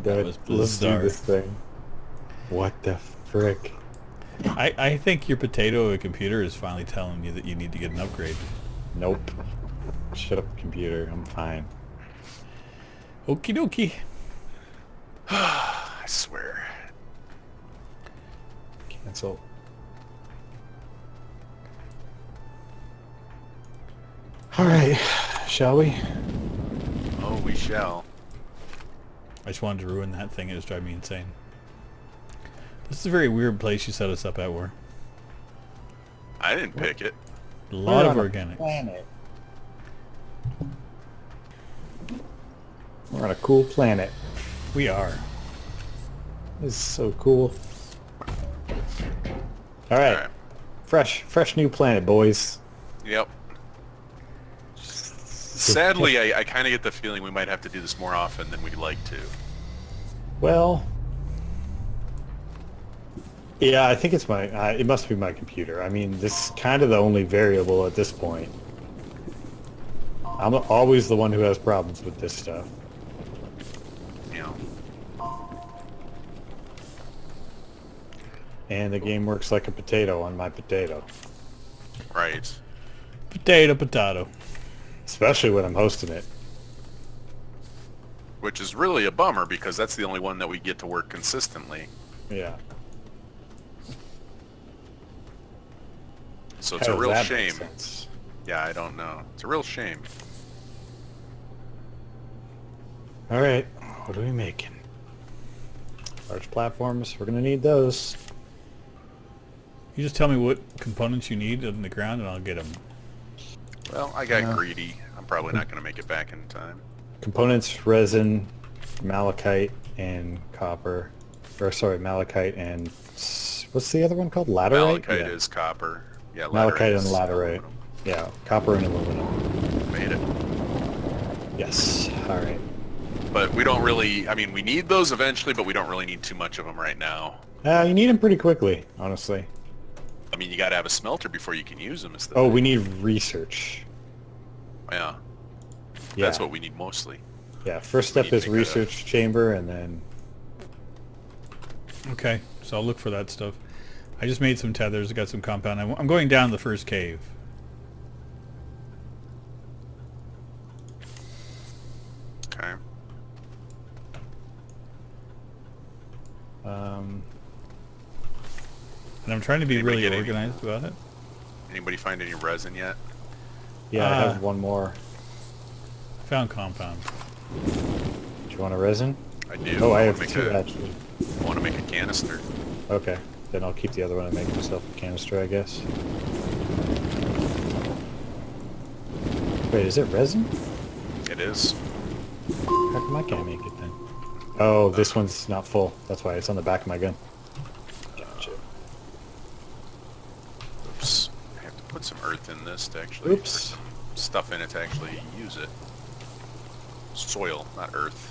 That was let's do bizarre. this thing. What the frick? I think your potato computer is finally telling you that you need to get an upgrade. Nope. Shut up, computer. I'm fine. Okie dokie. I swear. Cancel. All right, shall we? Oh, we shall. I just wanted to ruin that thing. It was driving me insane. This is a very weird place you set us up at, War. I didn't pick it. A lot of We're on a organics. planet. We're on a cool planet. We are. This is so cool. All right, Alright. fresh new planet, boys. Yep. Sadly, I kind of get the feeling we might have to do this more often than we'd like to. Well, yeah, I think it's my. It must be my computer. I mean, this is kind of the only variable at this point. I'm always the one who has problems with this stuff. You know. And the game works like a potato on my potato. Right. Potato, potato. Especially when I'm hosting it. Which is really a bummer because that's the only one that we get to work consistently. Yeah. So it's How a does real that make shame. sense? Yeah, I don't know. It's a real shame. All right, what are we making? Large platforms. We're gonna need those. You just tell me what components you need in the ground and I'll get them. Well, I got Yeah. greedy. I'm probably not going to make it back in time. Components: resin, malachite, and copper. Or sorry, malachite and what's the other one called? Laterite. Malachite Yeah. is copper. Yeah, Malachite and is laterite. aluminum. Yeah, copper and aluminum. Made it. Yes. All right. But we don't really, I mean, we need those eventually, but we don't really need too much of them right now. You need them pretty quickly, honestly. I mean, you got to have a smelter before you can use them. Is the Oh, thing. we need research. Yeah, Yeah. that's what we need mostly. Yeah. First We step need to is make a- research chamber, and then Okay, so I'll look for that stuff. I just made some tethers. I got some compound. I'm going down the first cave. Okay. And I'm trying to be Anybody really get any- organized about it. Anybody find any resin yet? yeah, I Ah. have one more. I found compound. Do you want a resin? I do. Oh, I wanna have make two actually. I want to make a canister. Okay, then I'll keep the other one and make myself a canister, I guess. Wait, is it resin? It is. How come I can't make it then? Oh, this one's not full. That's why it's on the back of my gun. Gotcha. Oops. I have to put some earth in this to actually... Oops. Or some stuff in it to actually use it. Soil, not earth.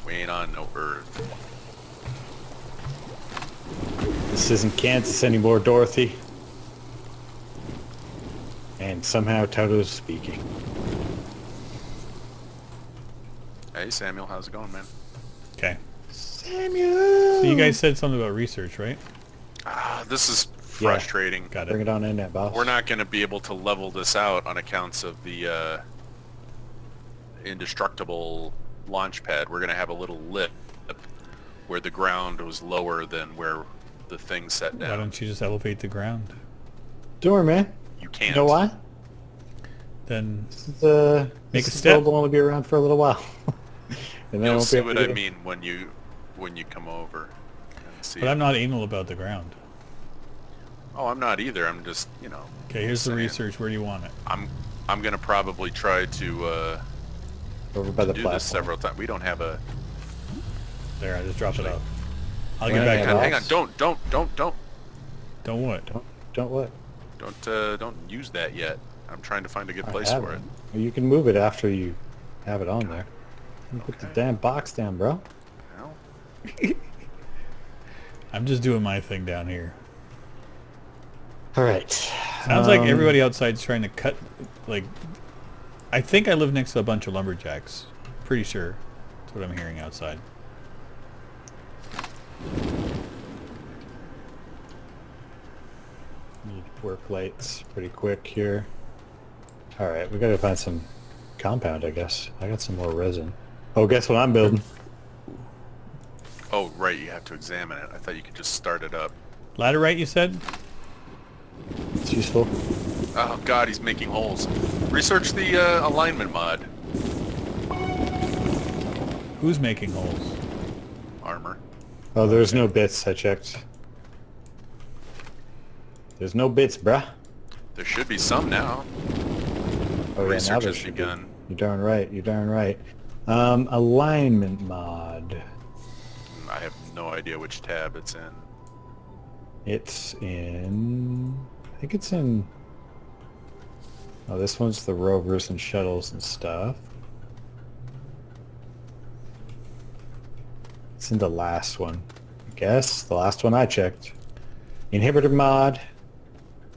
We ain't on no earth. This isn't Kansas anymore, Dorothy. And somehow Toto's speaking. Hey, Samuel, how's it going, man? Okay. Samuel! So you guys said something about research, right? This is frustrating. Got Bring it. it on in there, boss. We're not going to be able to level this out on accounts of the indestructible launch pad. We're going to have a little lip where the ground was lower than where the thing set Why down. don't you just elevate the ground? Don't worry, man. You can't. You know why? Then This is, Make this a is step. will only be around for a little while. And then I You'll won't be see able what to I get it. mean when you come over and see. but I'm not anal about the ground. Oh, I'm not either. I'm just, Okay, here's the saying. research. Where do you want it? I'm going to probably try to Over by the do platform. this several times. We don't have a... There, I just dropped it off. I'll Well, get back hang to on, it. Hang on. Don't. Don't what? Don't what? Don't use that yet. I'm trying to find a good I place for it. haven't. Well, you can move it after you have it on there. You Put the Okay. damn box down, bro. Well, I'm just doing my thing down here. All right. Sounds like everybody outside's trying to cut, like, I think I live next to a bunch of lumberjacks. Pretty sure. what I'm hearing outside. Need work lights pretty quick here. Alright, we gotta find some compound, I guess. I got some more resin. Oh, guess what I'm building? Oh, right, you have to examine it. I thought you could just start it up. Laterite, you said? It's useful. Oh god, he's making holes. Research the alignment mod. Who's making holes? Armor. Oh, there's no bits, I checked. There's no bits, bruh. There should be some now. Oh, yeah, now Research there has should be. begun. You're darn right, you're darn right. Alignment mod. I have no idea which tab it's in. It's in... I think it's in... Oh, this one's the rovers and shuttles and stuff. It's in the last one. I guess. The last one I checked. Inhibitor mod.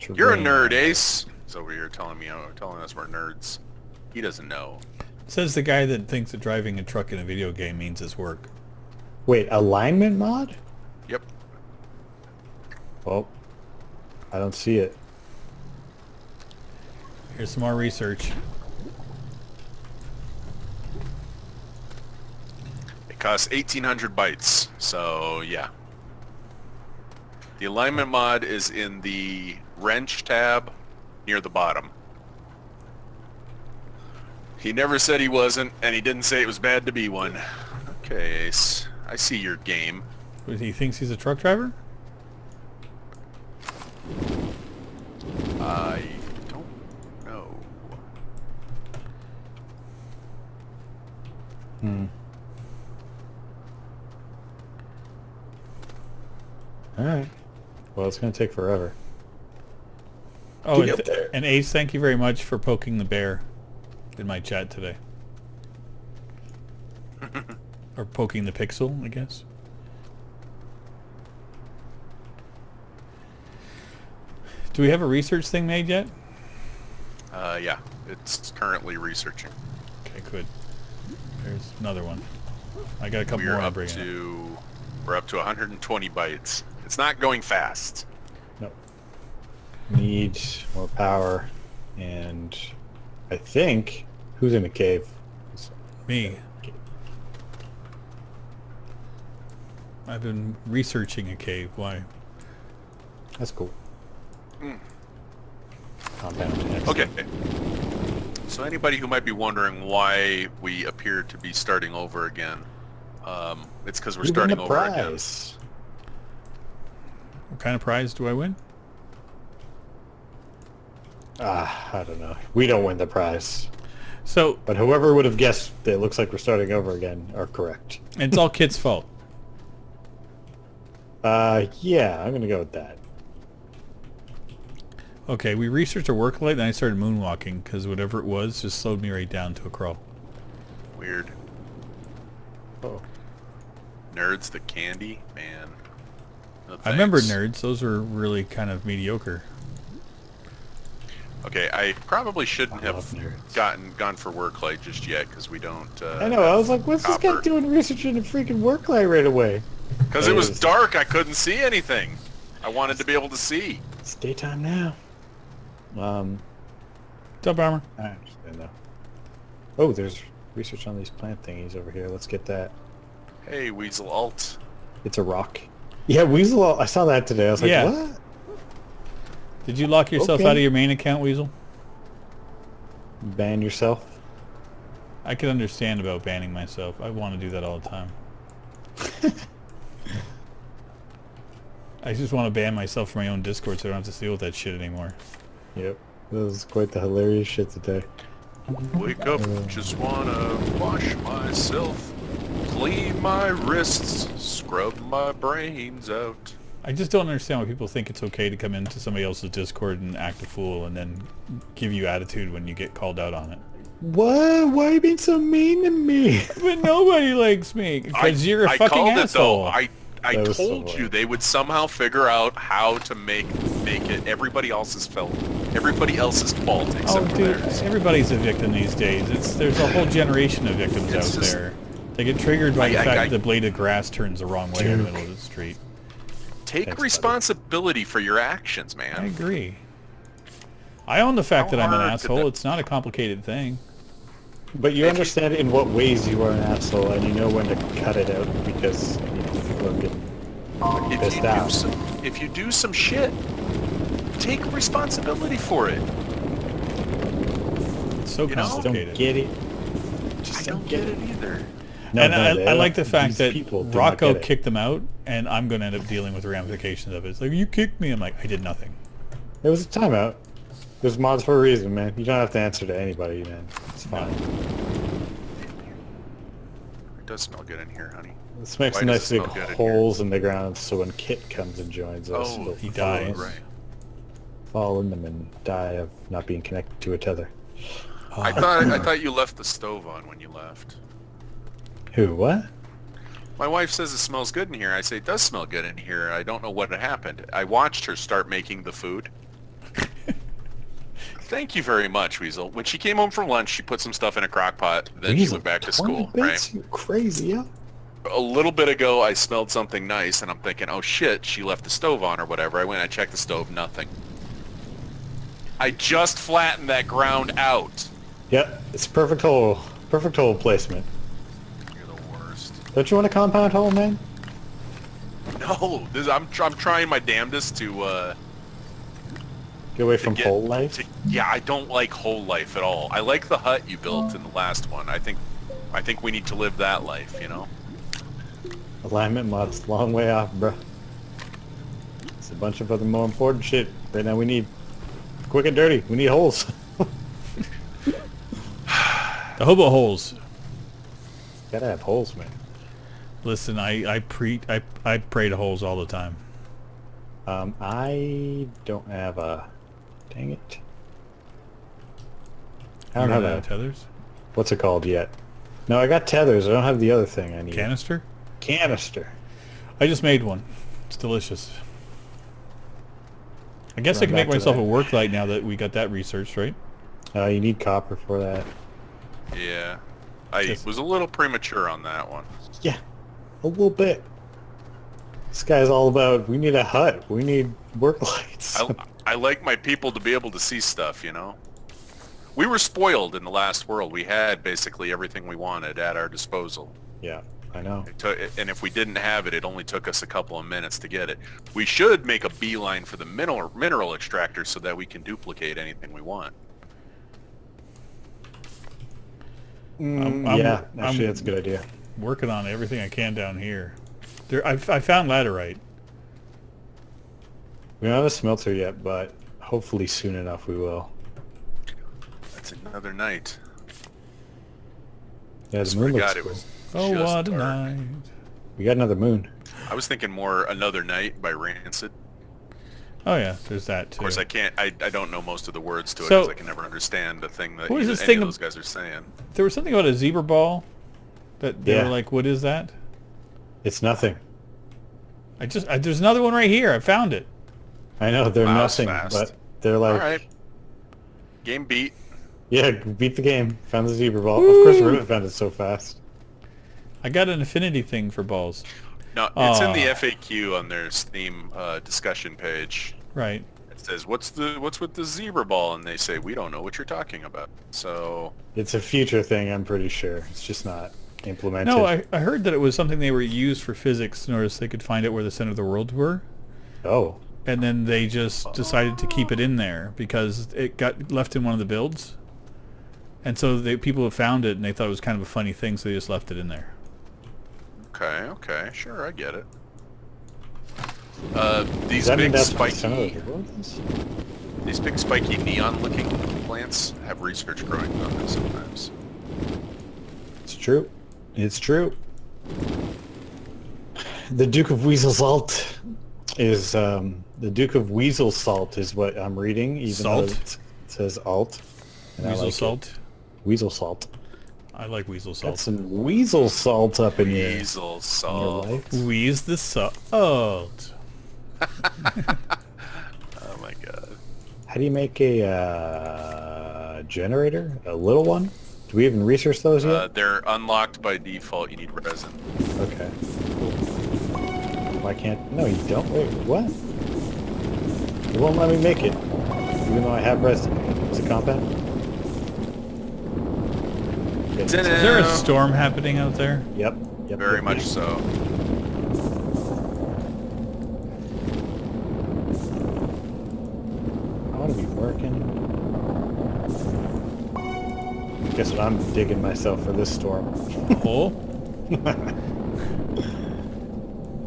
You're a terrain nerd, mod. Ace. He's over here telling us we're nerds. He doesn't know. Says the guy that thinks that driving a truck in a video game means his work. Wait, alignment mod? Yep. Well, I don't see it. Here's some more research. It costs 1,800 bytes, so yeah. The alignment mod is in the wrench tab near the bottom. He never said he wasn't, and he didn't say it was bad to be one. Okay, Ace. I see your game. What, he thinks he's a truck driver? I don't know. Alright. Well, it's going to take forever. Oh, Get up there. and Ace, thank you very much for poking the bear in my chat today. Or poking the pixel, I guess. Do we have a research thing made yet? Yeah. It's currently researching. Okay, good. There's another one. I got a couple We're more I'm up bringing up. to 120 bytes. It's not going fast. Nope. Need more power. And I think... Who's in the cave? Me. I've been researching a cave. Why? That's cool. Mm. Compound. Okay. So anybody who might be wondering why we appear to be starting over again, it's because we're You win starting the over again. prize. What kind of prize do I win? I don't know. We don't win the prize. So, But whoever would have guessed that it looks like we're starting over again are correct. it's all Kit's fault. Yeah, I'm gonna go with that. Okay, we researched a work light, then I started moonwalking, because whatever it was just slowed me right down to a crawl. Weird. Oh. Nerds, the candy, man. No I remember thanks. nerds. Those were really kind of mediocre. Okay, I probably shouldn't I have love nerds. gone for work light just yet because we don't. I know, I was like, what's this guy copper. doing researching a freaking work light right away? Because it was dark, I couldn't see anything. I wanted to be able to see. It's daytime now. What's up, Armor? I understand though. Oh, there's research on these plant thingies over here. Let's get that. Hey, Weasel Alt. It's a rock. Yeah, Weasel, I saw that today. I was like, Yeah. what? Did you lock yourself Okay. out of your main account, Weasel? Ban yourself? I could understand about banning myself. I want to do that all the time. I just want to ban myself from my own Discord so I don't have to deal with that shit anymore. Yep. This is quite the hilarious shit today. Wake up, just wanna wash myself, clean my wrists, scrub my brains out. I just don't understand why people think it's okay to come into somebody else's Discord and act a fool and then give you attitude when you get called out on it. What? Why are you being so mean to me? But nobody likes me because you're a I fucking called asshole. it though. I That was so told funny. you they would somehow figure out how to make it everybody else's fault Oh, except for dude, theirs. everybody's a victim these days. There's a whole generation of victims It's out just- there. They get triggered by the fact I- that the blade of grass turns the wrong way in the middle of the street. Take Thanks, buddy. responsibility for your actions, man. I agree. I own the fact How that I'm an hard could asshole. that- It's not a complicated thing. But you If you- understand in what ways you are an asshole, and you know when to cut it out because people are getting pissed out. If you do some shit, take responsibility for it. It's so You know? complicated. Don't get it. I Just don't get it either. No, And no, they I like don't- the fact these that people do not Rocco get it. kicked them out, and I'm going to end up dealing with the ramifications of it. It's like, you kicked me. I'm like, I did nothing. It was a timeout. There's mods for a reason, man. You don't have to answer to anybody, man. It's fine. It does smell good in here, honey. This makes Why nice does it big smell good in holes in the ground, so when Kit comes and joins us, Oh, we'll he fall dies. in- Right. fall in them and die of not being connected to a tether. I thought you left the stove on when you left. Who? What? My wife says it smells good in here. I say it does smell good in here. I don't know what had happened. I watched her start making the food. Thank you very much, Weasel. When she came home from lunch, she put some stuff in a crock pot. Then she Weasel, went back to 20 school, bits? right? You crazy, yeah? A little bit ago, I smelled something nice, and I'm thinking, oh shit, she left the stove on or whatever. I went, I checked the stove, nothing. I just flattened that ground out. Yep, it's perfect hole placement. You're the worst. Don't you want a compound hole, man? No, I'm trying my damnedest to Get away from get- hole life? yeah, I don't like whole life at all. I like the hut you built in the last one. I think we need to live that life, you know? Alignment mod's a long way off, bro. It's a bunch of other more important shit. Right now we need quick and dirty. We need holes. The hobo holes. Gotta have holes, man. Listen, I pray to holes all the time. I don't have a... Dang it. I You don't run have out a... of tethers? What's it called yet? No, I got tethers. I don't have the other thing I need. Canister? Canister. I just made one. It's delicious. I guess I Run can make back to myself that. a work light now that we got that researched, right? You need copper for that. Yeah. I Yes. was a little premature on that one. Yeah, a little bit. This guy's all about, we need a hut. We need work lights. I like my people to be able to see stuff, you know? We were spoiled in the last world. We had basically everything we wanted at our disposal. Yeah, I know. And if we didn't have it, it only took us a couple of minutes to get it. We should make a beeline for the mineral extractor so that we can duplicate anything we want. I'm- Yeah, I'm- actually that's a good idea. Working on everything I can down here. I found laterite. We don't have a smelter yet, but hopefully soon enough we will. That's another night. Yeah, the Swear moon to looks God, it cool. was Oh, just what a dark. night. We got another moon. I was thinking more Another Night by Rancid. Oh yeah, there's that too. Of course, I don't know most of the words to it So- because I can never understand the thing that What is any this thing of ab- those guys are saying. There was something about a zebra ball that they Yeah. were like, what is that? It's nothing. There's another one right here. I found it. I know they're Wow, that's nothing, fast. but they're like, All right. Game beat. yeah, beat the game. Found the zebra ball. Of course, Rivet found it so fast. I got an affinity thing for balls. No, it's in the Aw. FAQ on their Steam discussion page. Right. It says, "What's with the zebra ball?" And they say, "We don't know what you're talking about." So It's a future thing, I'm pretty sure. It's just not implemented. No, I heard that it was something they were used for physics in order so they could find out where the center of the world were. Oh, And then they just decided to keep it in there because it got left in one of the builds. And so people have found it and they thought it was kind of a funny thing, so they just left it in there. okay, sure, I get it. These does that mean big that's what the center spiky, of the world is? these big spiky neon-looking plants have research growing on them sometimes. It's true. It's true. The Duke of Weasel Salt is the Duke of Weasel Salt is what I'm reading, even Salt? though it says alt. And I Weasel like it. salt. Weasel Salt. I like weasel Got salt. some weasel salt up in your Weasel salt. life. Wheeze the salt. Oh my god. How do you make a generator? A little one? Do we even research those yet? They're unlocked by default. You need resin. Okay. Why can't... No, you don't. Wait, what? It won't let me make it. Even though I have resin. It's a compound? Okay. Is there a storm happening out there? Yep. Yep. Very yep, much yep. so. I want to be working. Guess what? I'm digging myself for this storm. Hole?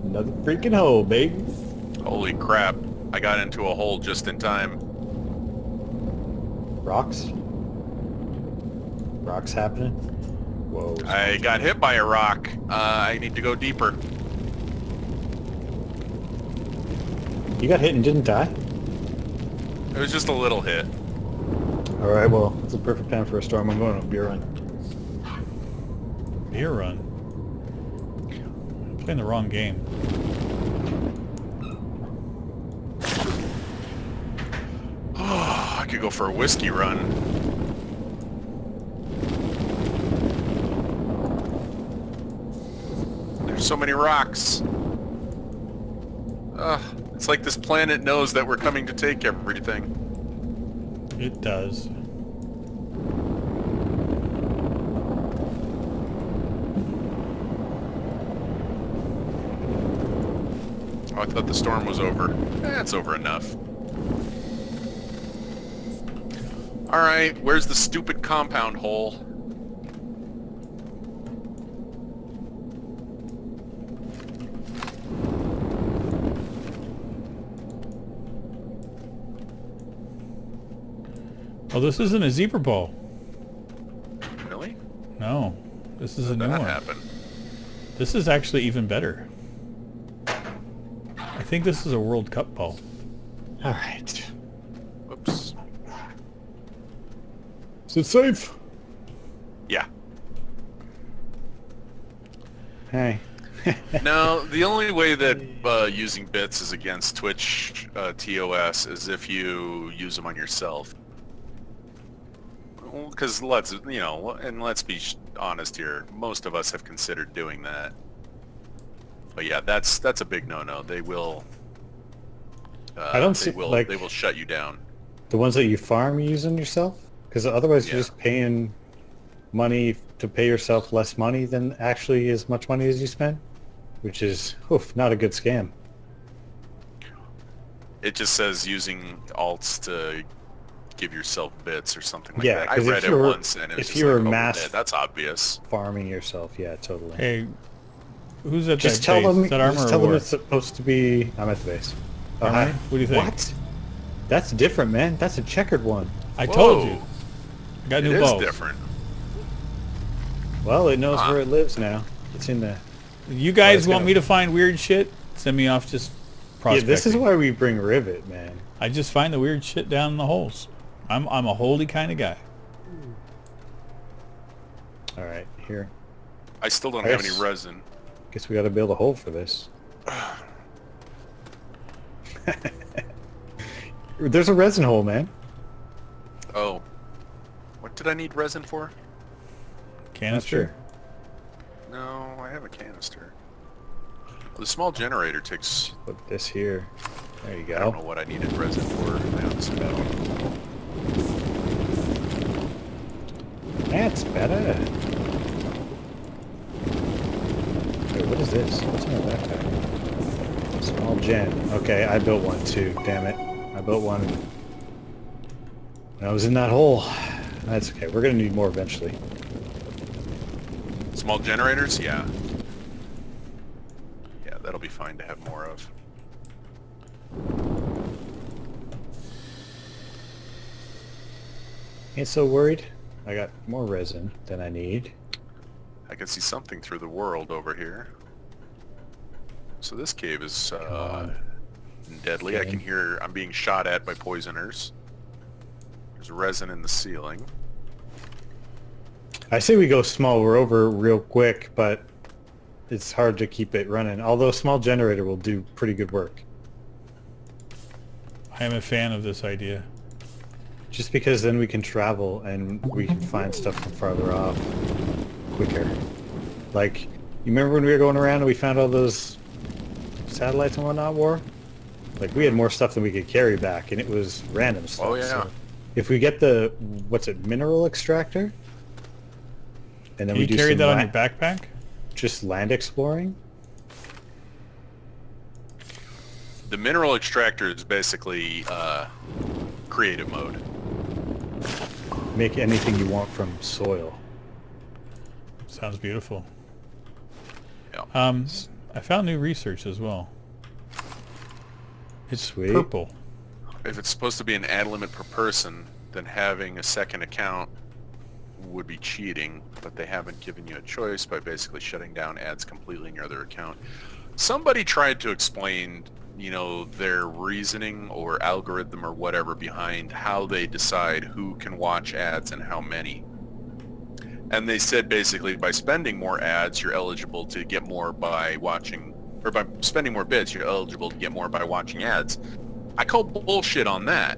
Another freaking hole, baby. Holy crap. I got into a hole just in time. Rocks? Rocks happening? Whoa. I got hit by a rock. I need to go deeper. You got hit and didn't die? It was just a little hit. Alright, well, it's a perfect time for a storm. I'm going on a beer run. Beer run. I'm playing the wrong game. Oh, I could go for a whiskey run. There's so many rocks. It's like this planet knows that we're coming to take everything. It does. Oh, I thought the storm was over. It's over enough. Alright, where's the stupid compound hole? Oh, this isn't a zebra ball. Really? No. This is a How'd new that one. happen? This is actually even better. I think this is a World Cup ball. Alright. Whoops. Is it safe? Yeah. Hey. No, the only way that using bits is against Twitch TOS is if you use them on yourself. Because let's be honest here, most of us have considered doing that. But yeah, that's a big no-no. They will. I don't see like they will shut you down. the ones that you farm you use on yourself, because otherwise you're just paying money to pay yourself less money than actually as much money as you spend, which is not a good scam. It just says using alts to give yourself bits or something like Yeah, that. I 'cause read it once and it was if just you're like, mass that's obvious. farming yourself, yeah, totally. Hey, who's at Just that tell base? them. Is that armor Just or tell them war? it's supposed to be. I'm at the base. Armor? Hi. What do you think? What? That's different, man. That's a checkered one. I told Whoa. you. I got It new is balls. different. Well, it knows where it lives now. It's in the. You guys it's want gonna- me to find weird shit? Send me off just prospecting. Yeah, this is why we bring Rivet, man. I just find the weird shit down in the holes. I'm a holy kind of guy. All right, here. I still don't I have guess- any resin. Guess we got to build a hole for this. There's a resin hole, man. Oh. What did I need resin for? Not Canister? sure. No, I have a canister. The small generator takes... Put this here. There you I don't know go. what I needed resin for. I honestly don't. That's better. Wait, what is this? What's in my backpack? Small gen. Okay, I built one too. Damn it. I built one. And I was in that hole. That's okay. We're gonna need more eventually. Small generators? Yeah. Yeah, that'll be fine to have more of. Ain't so worried. I got more resin than I need. I can see something through the world over here. So this cave is deadly. I Okay. can hear I'm being shot at by poisoners. There's resin in the ceiling. I say we go small rover real quick, but it's hard to keep it running. Although small generator will do pretty good work. I am a fan of this idea. Just because then we can travel and we can find stuff from farther off quicker. Like, you remember when we were going around and we found all those satellites and whatnot were? Like, we had more stuff than we could carry back, and it was random stuff. Oh, yeah. So if we get the, what's it, mineral extractor? And then Can we you do carry some that on your backpack? just land exploring? The mineral extractor is basically creative mode. Make anything you want from soil. Sounds beautiful. Yeah. I found new research as well. It's Sweet. purple. If it's supposed to be an ad limit per person, then having a second account would be cheating, but they haven't given you a choice by basically shutting down ads completely in your other account. Somebody tried to explain, you know, their reasoning or algorithm or whatever behind how they decide who can watch ads and how many. And they said basically by spending more ads, you're eligible to get more by watching, or by spending more bits, you're eligible to get more by watching ads. I call bullshit on that.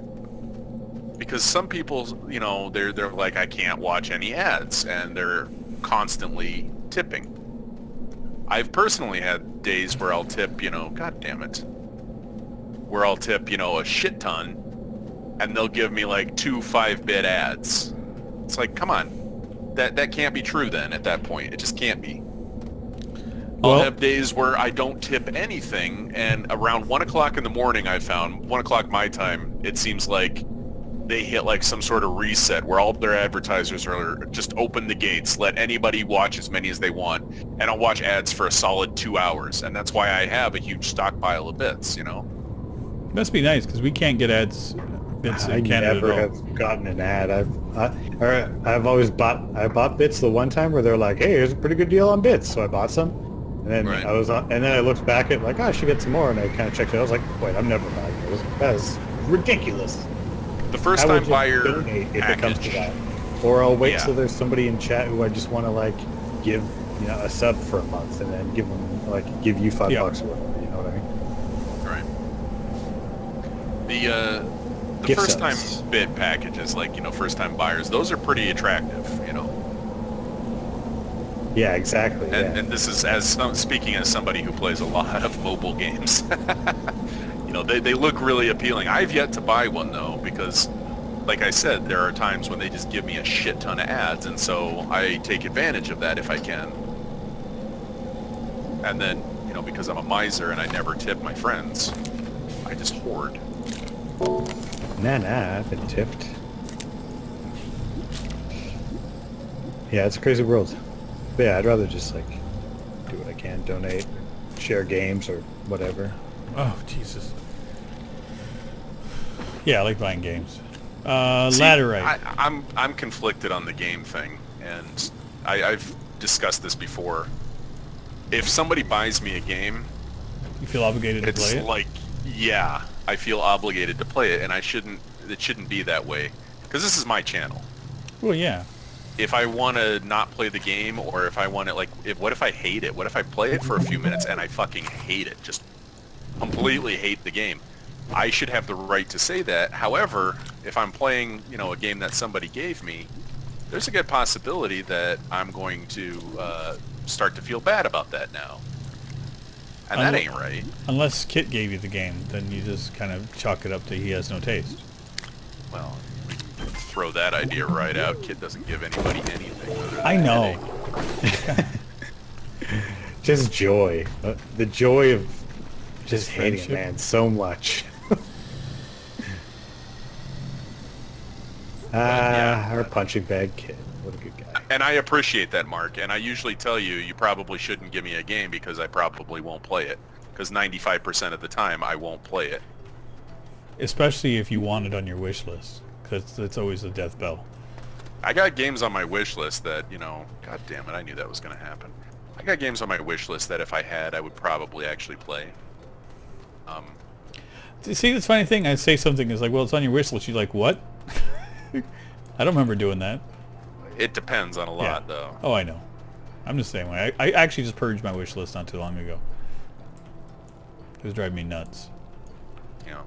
Because some people, you know, they're like, I can't watch any ads, and they're constantly tipping. I've personally had days where I'll tip, you know, god damn it, where I'll tip, you know, a shit ton, and they'll give me like 2 5-bit ads. It's like, come on, that can't be true then at that point. It just can't be. Well, I'll have days where I don't tip anything, and around 1 o'clock in the morning, I found 1 o'clock my time, it seems like they hit like some sort of reset where all their advertisers are just open the gates, let anybody watch as many as they want, and I'll watch ads for a solid 2 hours, and that's why I have a huge stockpile of bits, you know? must be nice because we can't get ads bits I in Canada never at all. have gotten an ad. I've always bought bits the one time where they're like, hey, here's a pretty good deal on bits, so I bought some. And then Right. and then I looked back at like, oh, I should get some more, and I kind of checked it. I was like, wait, I'm never buying those. That is ridiculous. The first I will time just buyer donate if it comes to package. that. Or I'll wait Yeah. till there's somebody in chat who I just want to like give, you know, a sub for a month, and then give them like give you $5 Yeah. or whatever. You know what I mean? Right. The Gift first time subs. bid packages, like, you know, first time buyers, those are pretty attractive, you know. Yeah, exactly. And, yeah. and this is speaking as somebody who plays a lot of mobile games. You know, they look really appealing. I've yet to buy one though, because like I said, there are times when they just give me a shit ton of ads, and so I take advantage of that if I can. And then, you know, because I'm a miser and I never tip my friends, I just hoard. Nah, I've been tipped. Yeah, it's a crazy world. But yeah, I'd rather just like do what I can, donate, share games or whatever. Oh, Jesus. Yeah, I like buying games. See, Laterite. I'm conflicted on the game thing, and I've discussed this before. If somebody buys me a game, You feel obligated to it's play it? like, yeah, I feel obligated to play it, and it shouldn't be that way, because this is my channel. Well, yeah. If I want to not play the game, or if I want to, like, what if I hate it? What if I play it for a few minutes and I fucking hate it? Just completely hate the game. I should have the right to say that. However, if I'm playing, you know, a game that somebody gave me, there's a good possibility that I'm going to start to feel bad about that now. And that ain't right. Unless Kit gave you the game, then you just kind of chalk it up to he has no taste. Well, we can throw that idea right out. Kid doesn't give anybody anything. Other than I know. headache. Just joy. The joy of just hating a friendship. man so much. Our punching bag kid. What a good guy. And I appreciate that, Mark. And I usually tell you, you probably shouldn't give me a game because I probably won't play it. Because 95% of the time, I won't play it. Especially if you want it on your wish list, because that's always a death bell. I got games on my wish list that, you know, god damn it, I knew that was going to happen. I got games on my wish list that if I had, I would probably actually play. See, this funny thing, I say something is like, well, it's on your wish list. You're like, what? I don't remember doing that. It depends on a lot, though. Oh, I know. I'm the same way. I actually just purged my wish list not too long ago. It was driving me nuts. You know.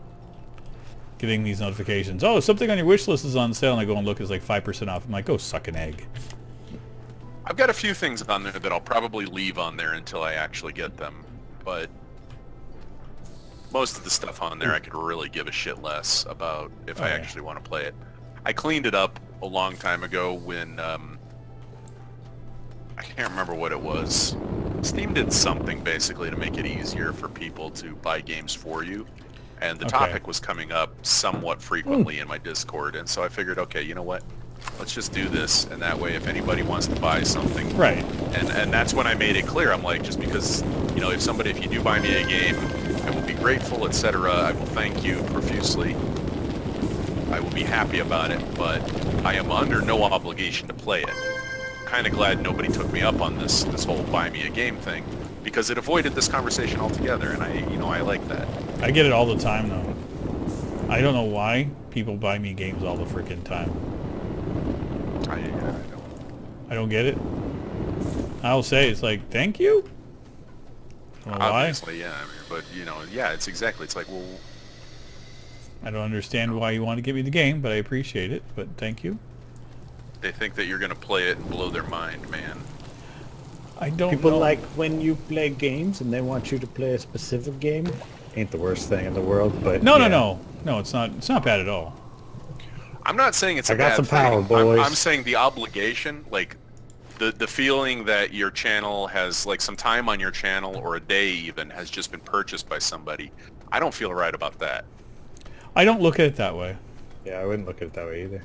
getting these notifications. Oh, something on your wish list is on sale, and I go and look, it's like 5% off. I'm like, go suck an egg. I've got a few things on there that I'll probably leave on there until I actually get them, but most of the stuff on there I could really give a shit less about if I actually want to play it. I cleaned it up a long time ago when I can't remember what it was. Steam did something basically to make it easier for people to buy games for you, and the topic was coming up somewhat frequently in my Discord, and so I figured, okay, you know what? Let's just do this, and that way if anybody wants to buy something... Right. And that's when I made it clear. I'm like, just because, you know, if you do buy me a game, I will be grateful, etc. I will thank you profusely. I will be happy about it, but I am under no obligation to play it. Kind of glad nobody took me up on this whole buy me a game thing, because it avoided this conversation altogether, and I like that. I get it all the time, though. I don't know why people buy me games all the freaking time. I don't get it. I'll say it's like, thank you? Well, Obviously, why? yeah. I mean, but, you know, yeah, it's exactly. It's like, well... I don't understand why you want to give me the game, but I appreciate it. But thank you. They think that you're going to play it and blow their mind, man. I don't People know. like when you play games and they want you to play a specific game. Ain't the worst thing in the world, but No, yeah. no, it's not. It's not bad at all. I'm not saying it's a I got bad some power, thing. boys. I'm saying the obligation, like the feeling that your channel has, like, some time on your channel or a day even has just been purchased by somebody. I don't feel right about that. I don't look at it that way. Yeah, I wouldn't look at it that way either.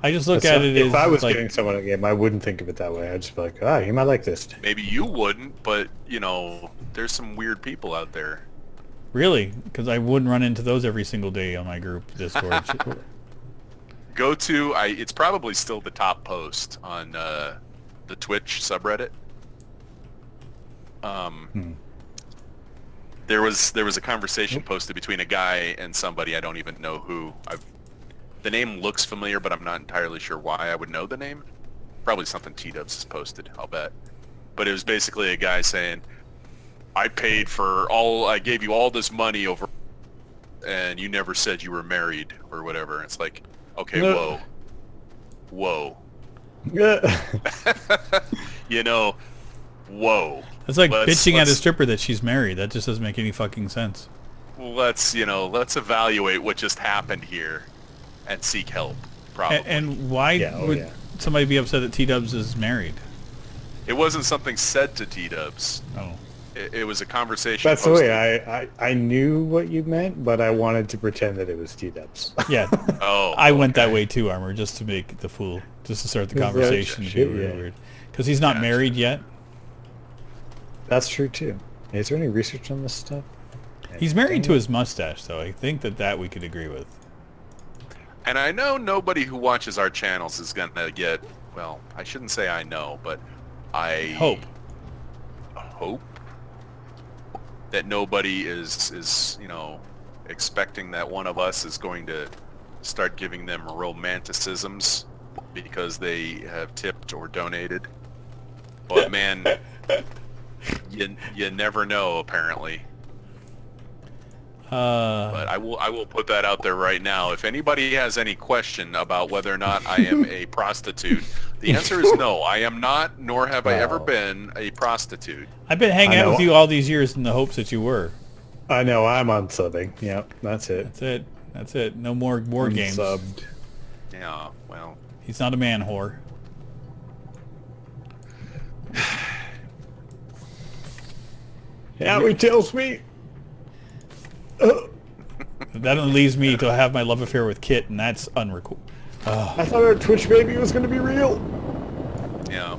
I just look at it as if I was like, giving someone a game, I wouldn't think of it that way. I'd just be like, ah, you might like this. Maybe you wouldn't, but, you know, there's some weird people out there. really, because I wouldn't run into those every single day on my group Discord. Go to, it's probably still the top post on the Twitch subreddit. There was a conversation posted between a guy and somebody, I don't even know who. The name looks familiar, but I'm not entirely sure why I would know the name. Probably something T-Dubs has posted, I'll bet. But it was basically a guy saying, I gave you all this money over, and you never said you were married, or whatever. It's like, okay, No. whoa. Yeah. You know, whoa. It's like Let's- bitching at a let's- stripper that she's married. That just doesn't make any fucking sense. Let's evaluate what just happened here and seek help, probably. And why Yeah, oh, would yeah. somebody be upset that T-Dubs is married? It wasn't something said to T-Dubs. Oh. It was a conversation That's the posted. way I knew what you meant, but I wanted to pretend that it was T-Dubs. Yeah. Oh, I went that way too, Armor, just to make the fool, just to start the Yeah, conversation. shit, Be real yeah. weird. Because he's not Gotcha. married yet. That's true too. Is there any research on this stuff? He's married to his mustache, though. I think that we could agree with. And I know nobody who watches our channels is gonna get, well, I shouldn't say I know, but I Hope. that nobody is expecting that one of us is going to start giving them romanticisms because they have tipped or donated. But man, you never know, apparently. But I will put that out there right now. If anybody has any question about whether or not I am a prostitute, the answer is no. I am not, nor have I ever Wow. been a prostitute. I've been hanging I out with know. you all these years in the hopes that you were. I know I'm unsubbing. Yep, that's it. That's it. That's it. No more war games. Unsubbed. Yeah, well, He's not a man whore. Yeah, he tells me. That only leaves me to have my love affair with Kit, and that's unrecorded. I thought our Twitch baby was gonna be real. yeah.